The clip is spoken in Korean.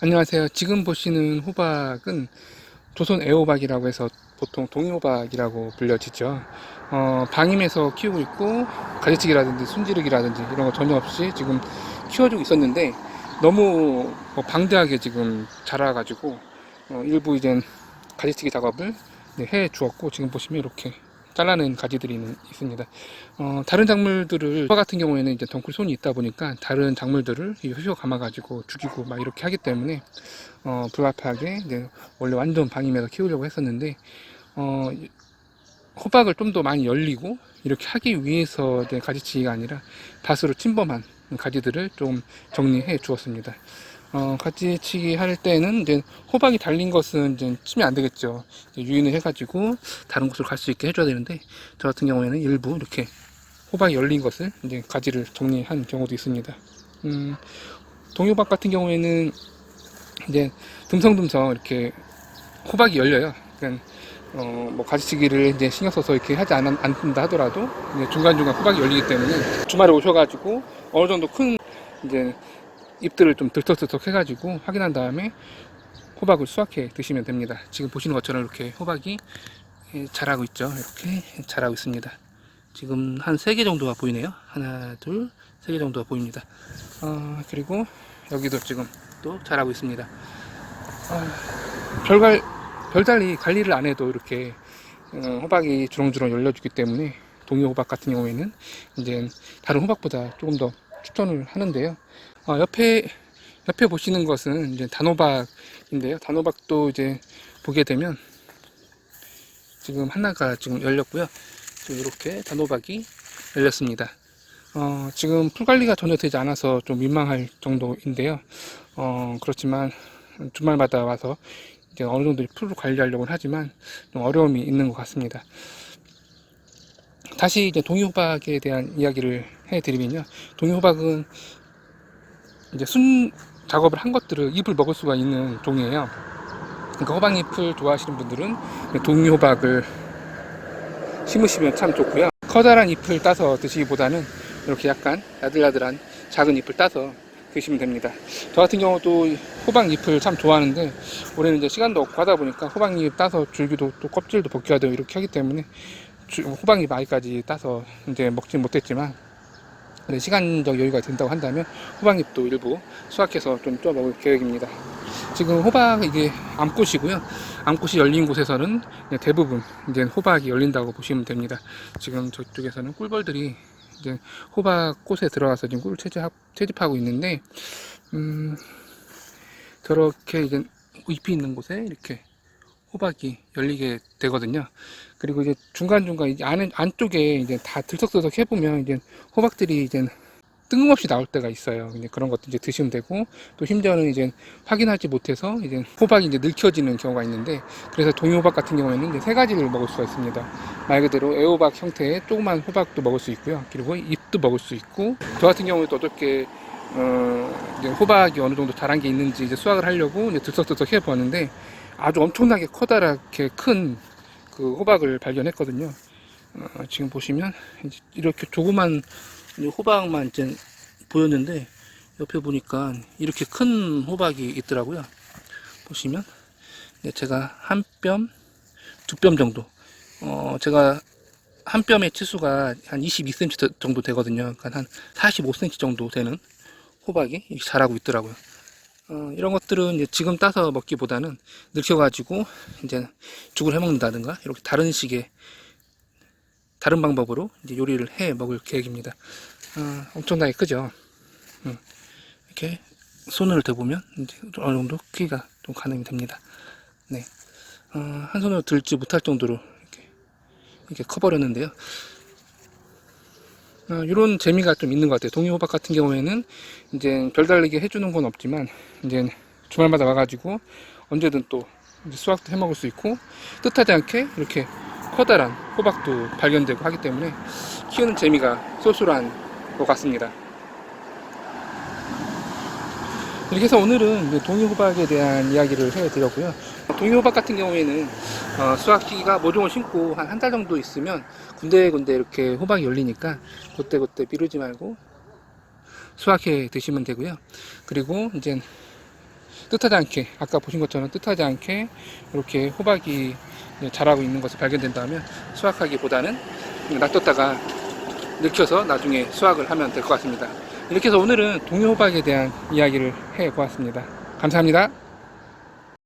안녕하세요. 지금 보시는 호박은 조선 애호박이라고 해서 보통 동이호박이라고 불려지죠. 방임해서 키우고 있고 가지치기라든지 순지르기라든지 이런 거 전혀 없이 지금 키워주고 있었는데 너무 방대하게 지금 자라가지고 일부 이제 가지치기 작업을 해 주었고, 지금 보시면 이렇게 잘라낸 가지들이 있습니다. 다른 작물들을, 호박 같은 경우에는 이제 덩쿨 손이 있다 보니까 다른 작물들을 효쇼 감아가지고 죽이고 막 이렇게 하기 때문에 불가피하게 이제 원래 완전 방임해서 키우려고 했었는데, 어, 호박을 좀 더 많이 열리고 이렇게 하기 위해서 가지치기가 아니라 다수로 침범한 가지들을 좀 정리해 주었습니다. 가지치기 할 때는 이제 호박이 달린 것은 이제 치면 안 되겠죠. 유인을 해가지고 다른 곳으로 갈 수 있게 해줘야 되는데, 저 같은 경우에는 일부 이렇게 호박이 열린 것을 이제 가지를 정리한 경우도 있습니다. 동요박 같은 경우에는 이제 듬성듬성 이렇게 호박이 열려요. 그러니까 뭐 가지치기를 이제 신경 써서 이렇게 하지 않는다 하더라도 이제 중간중간 호박이 열리기 때문에 주말에 오셔가지고 어느 정도 큰 이제 잎들을 좀 들썩들썩 해가지고 확인한 다음에 호박을 수확해 드시면 됩니다. 지금 보시는 것처럼 이렇게 호박이 자라고 있죠. 이렇게 자라고 있습니다. 지금 한 3개 정도가 보이네요. 하나, 둘, 3개 정도가 보입니다. 그리고 여기도 지금 또 자라고 있습니다. 별달리 관리를 안 해도 이렇게 호박이 주렁주렁 열려주기 때문에 동요 호박 같은 경우에는 이제 다른 호박보다 조금 더 추천을 하는데요. 옆에 보시는 것은 이제 단호박인데요. 단호박도 이제 보게 되면 지금 하나가 지금 열렸고요. 지금 이렇게 단호박이 열렸습니다. 지금 풀 관리가 전혀 되지 않아서 좀 민망할 정도인데요. 그렇지만 주말마다 와서 이제 어느 정도 풀을 관리하려고 하지만 좀 어려움이 있는 것 같습니다. 다시 이제 동이호박에 대한 이야기를 해드리면요. 동이호박은 이제 순 작업을 한 것들을 잎을 먹을 수가 있는 종이에요. 그러니까 호박잎을 좋아하시는 분들은 동이호박을 심으시면 참 좋고요. 커다란 잎을 따서 드시기보다는 이렇게 약간 야들야들한 작은 잎을 따서 드시면 됩니다. 저 같은 경우도 호박잎을 참 좋아하는데 올해는 이제 시간도 없고 하다 보니까 호박잎 따서 줄기도 또 껍질도 벗겨야 되고 이렇게 하기 때문에 호박잎 아이까지 따서 이제 먹진 못했지만, 시간적 여유가 된다고 한다면 호박잎도 일부 수확해서 좀 쪄 먹을 계획입니다. 지금 호박 이게 암꽃이고요. 암꽃이 열린 곳에서는 대부분 이제 호박이 열린다고 보시면 됩니다. 지금 저쪽에서는 꿀벌들이 이제 호박 꽃에 들어가서 지금 꿀을 채집하고 있는데, 저렇게 이제 잎이 있는 곳에 이렇게 호박이 열리게 되거든요. 그리고 이제 중간중간 이제 안쪽에 이제 다 들썩들썩 해보면 이제 호박들이 이제 뜬금없이 나올 때가 있어요. 이제 그런 것도 이제 드시면 되고, 또 심지어는 이제 확인하지 못해서 이제 호박이 이제 늙혀지는 경우가 있는데, 그래서 동이호박 같은 경우에는 이제 3가지를 먹을 수가 있습니다. 말 그대로 애호박 형태의 조그만 호박도 먹을 수 있고요. 그리고 잎도 먹을 수 있고, 저 같은 경우에도 어저께 이제 호박이 어느 정도 자란 게 있는지 이제 수확을 하려고 이제 들썩들썩 해보았는데 아주 엄청나게 커다랗게 큰 그 호박을 발견했거든요. 지금 보시면 이렇게 조그만 호박만 이제 보였는데 옆에 보니까 이렇게 큰 호박이 있더라고요. 보시면 제가 한 뼘, 2뼘 정도, 제가 한 뼘의 치수가 한 22cm 정도 되거든요. 그러니까 한 45cm 정도 되는 호박이 자라고 있더라고요. 이런 것들은 이제 지금 따서 먹기보다는 늙혀가지고 이제 죽을 해 먹는다든가 이렇게 다른 방법으로 이제 요리를 해 먹을 계획입니다. 엄청나게 크죠. 이렇게 손을 대보면 이제 어느 정도 크기가 좀 가능이 됩니다. 네, 한 손으로 들지 못할 정도로 이렇게 커버렸는데요. 이런 재미가 좀 있는 것 같아요. 동이호박 같은 경우에는 이제 별다르게 해주는 건 없지만 이제 주말마다 와가지고 언제든 또 수확도 해 먹을 수 있고, 뜻하지 않게 이렇게 커다란 호박도 발견되고 하기 때문에 키우는 재미가 쏠쏠한 것 같습니다. 이렇게 해서 오늘은 동이호박에 대한 이야기를 해드렸고요. 동이호박 같은 경우에는 수확 시기가 모종을 심고 한 달 정도 있으면 군데군데 이렇게 호박이 열리니까 그때 미루지 말고 수확해 드시면 되고요. 그리고 이제 뜻하지 않게, 아까 보신 것처럼 뜻하지 않게 이렇게 호박이 자라고 있는 것을 발견된다면 수확하기보다는 놔뒀다가 늙혀서 나중에 수확을 하면 될 것 같습니다. 이렇게 해서 오늘은 동요호박에 대한 이야기를 해 보았습니다. 감사합니다.